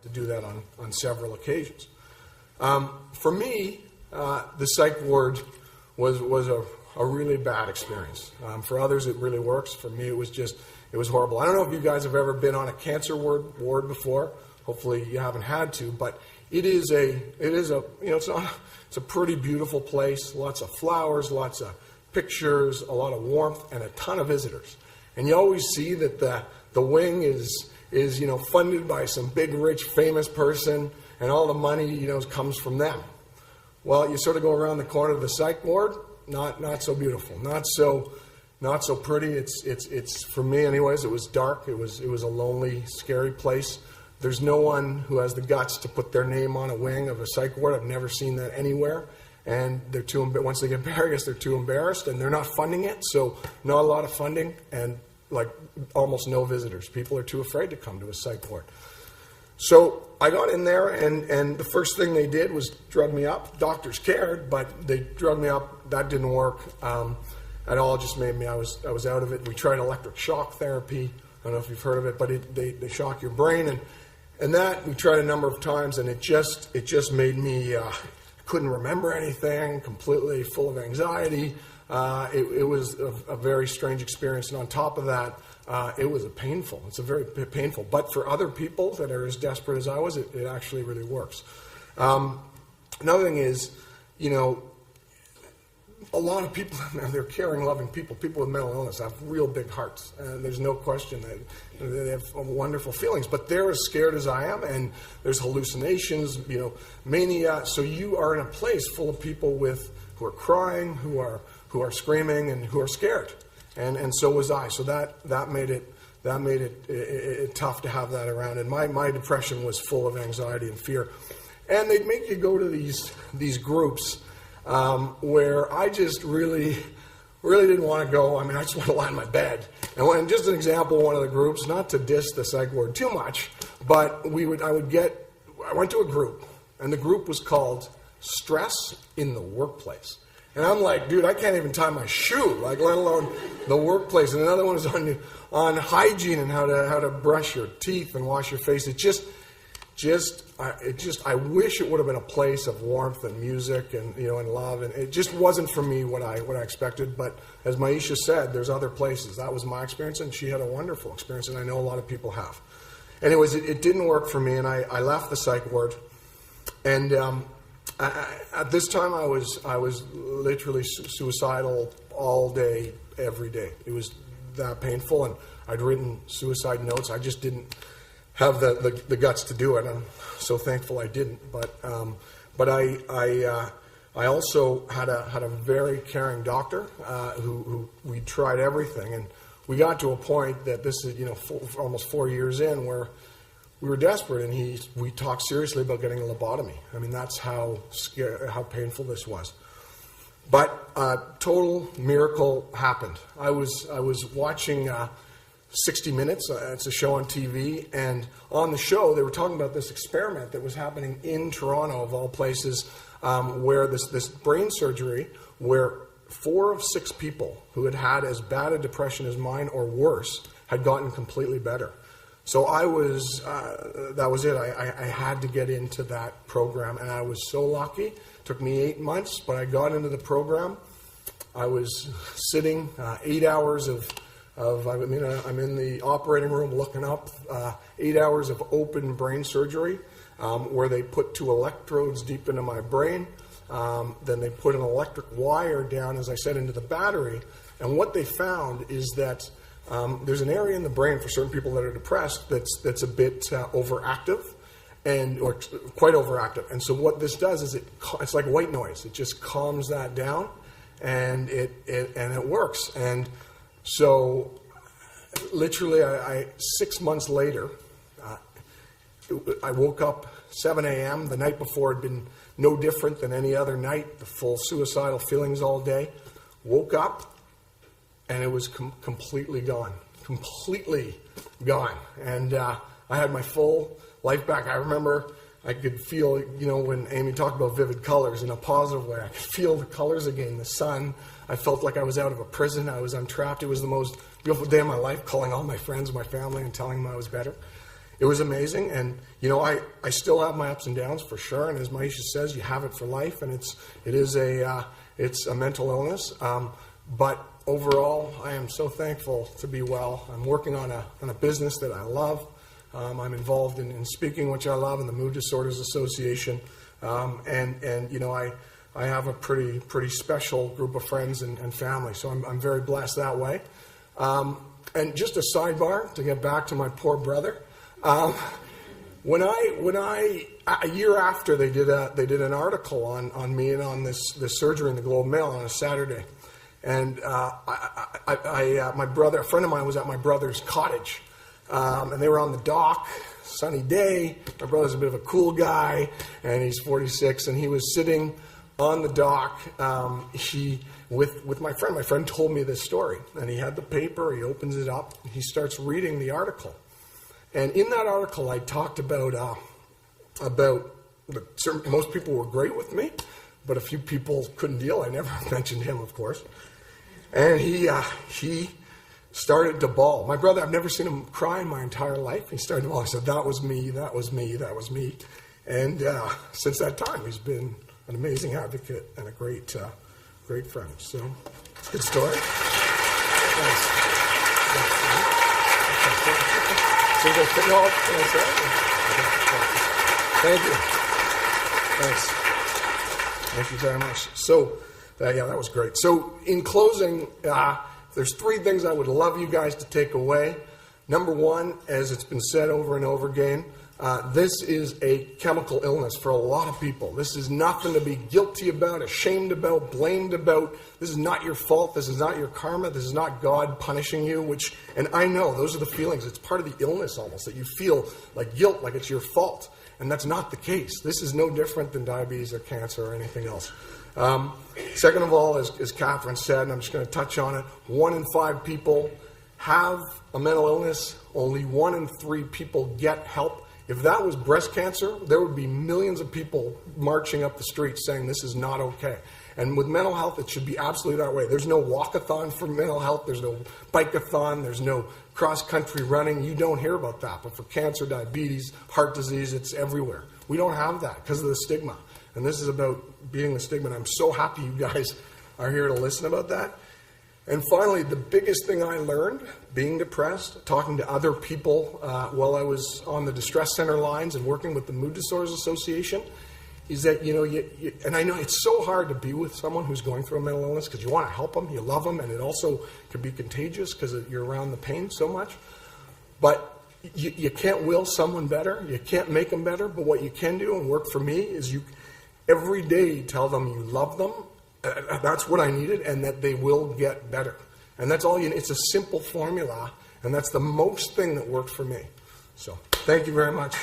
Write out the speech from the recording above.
to do that on several occasions. For me, the psych ward was a really bad experience. For others, it really works. For me, it was horrible. I don't know if you guys have ever been on a cancer ward before. Hopefully, you haven't had to, but it's a pretty beautiful place. Lots of flowers, lots of pictures, a lot of warmth, and a ton of visitors. And you always see that the wing is funded by some big, rich, famous person, and all the money comes from them. Well, you sort of go around the corner of the psych ward, not so beautiful, not so pretty. It's for me, anyways. It was dark. It was a lonely, scary place. There's no one who has the guts to put their name on a wing of a psych ward. I've never seen that anywhere. And they're once they get there, I guess they're too embarrassed, and they're not funding it. So not a lot of funding, and like almost no visitors. People are too afraid to come to a psych ward. So I got in there, and the first thing they did was drug me up. Doctors cared, but they drugged me up. That didn't work at all. It just made me, I was out of it. We tried electric shock therapy. I don't know if you've heard of it, but they shock your brain, and that we tried a number of times, and it just made me couldn't remember anything, completely full of anxiety. It was a very strange experience, and on top of that, it was It's a very painful. But for other people that are as desperate as I was, it actually really works. Another thing is, a lot of people, they're caring, loving people. People with mental illness have real big hearts. And there's no question that they have wonderful feelings. But they're as scared as I am, and there's hallucinations, mania. So you are in a place full of people who are crying, who are screaming, and who are scared. And so was I. So that made it tough to have that around. And my depression was full of anxiety and fear. And they'd make you go to these groups where I just really didn't want to go. I mean, I just want to lie in my bed. And just an example, one of the groups, not to diss the psych ward too much, but I went to a group, and the group was called Stress in the Workplace. And I'm like, dude, I can't even tie my shoe, let alone the workplace. And another one was on hygiene and how to brush your teeth and wash your face. I wish it would have been a place of warmth and music and and love, and it just wasn't for me what I expected. But as Maisha said, there's other places. That was my experience, and she had a wonderful experience, and I know a lot of people have. Anyways, it didn't work for me, and I left the psych ward. And at this time, I was literally suicidal all day, every day. It was that painful, and I'd written suicide notes. I just didn't have the guts to do it. I'm so thankful I didn't. But I also had a very caring doctor who we tried everything, and we got to a point that this is almost 4 years in where we were desperate, and we talked seriously about getting a lobotomy. I mean, that's how painful this was. But a total miracle happened. I was watching 60 Minutes. It's a show on TV, and on the show they were talking about this experiment that was happening in Toronto, of all places, where this brain surgery where 4 of 6 people who had as bad a depression as mine or worse had gotten completely better. So that was it. I had to get into that program, and I was so lucky. It took me 8 months, but I got into the program. I was sitting 8 hours I'm in the operating room looking up 8 hours of open brain surgery where they put 2 electrodes deep into my brain. Then they put an electric wire down, as I said, into the battery. And what they found is that there's an area in the brain for certain people that are depressed that's a bit overactive, or quite overactive. And so what this does is it's like white noise. It just calms that down, and it works. And so literally, 6 months later, I woke up 7 a.m. The night before had been no different than any other night, the full suicidal feelings all day. Woke up, and it was completely gone. And I had my full life back. I remember I could feel, when Amy talked about vivid colors in a positive way, I could feel the colors again, the sun. I felt like I was out of a prison. I was untrapped. It was the most beautiful day of my life, calling all my friends, my family, and telling them I was better. it was amazing. And, you know, I still have my ups and downs for sure. And as Maisha says, you have it for life, and it's a mental illness. But overall, I am so thankful to be well. I'm working on a business that I love. I'm involved in speaking, which I love, in the Mood Disorders Association. And you know, I have a pretty special group of friends and family. So I'm very blessed that way. And just a sidebar to get back to my poor brother. When I a year after they did an article on me and on this surgery in the Globe Mail on a Saturday, and my brother, a friend of mine, was at my brother's cottage, and they were on the dock, sunny day. My brother's a bit of a cool guy, and he's 46, and he was sitting on the dock. With my friend. My friend told me this story, and he had the paper. He opens it up. He starts reading the article. And in that article, I talked about most people were great with me, but a few people couldn't deal. I never mentioned him, of course. And he started to bawl. My brother, I've never seen him cry in my entire life. He started to bawl. I said, "That was me. That was me. That was me." And since that time, he's been an amazing advocate and a great friend. So, good story. Thanks. Thank you. Thanks. Thank you very much. So, that was great. So, in closing, there's 3 things I would love you guys to take away. Number 1, as it's been said over and over again, this is a chemical illness for a lot of people. This is nothing to be guilty about, ashamed about, blamed about. This is not your fault. This is not your karma. This is not God punishing you, and I know those are the feelings. It's part of the illness almost, that you feel like guilt, like it's your fault. And that's not the case. This is no different than diabetes or cancer or anything else. Second of all, as Catherine said, and I'm just going to touch on it, 1 in 5 people have a mental illness. Only 1 in 3 people get help. If that was breast cancer, there would be millions of people marching up the streets saying this is not okay. And with mental health, it should be absolutely that way. There's no walkathon for mental health. There's no bikeathon. There's no cross-country running. You don't hear about that. But for cancer, diabetes, heart disease, it's everywhere. We don't have that because of the stigma. And this is about being the stigma. And I'm so happy you guys are here to listen about that. And finally, the biggest thing I learned, being depressed, talking to other people while I was on the distress center lines and working with the Mood Disorders Association, is that, you know, and I know it's so hard to be with someone who's going through a mental illness because you want to help them, you love them, and it also can be contagious because you're around the pain so much. But you can't will someone better. You can't make them better. But what you can do, and work for me, is you every day tell them you love them. That's what I needed, and that they will get better. And that's all you need. It's a simple formula, and that's the most thing that worked for me. So, thank you very much.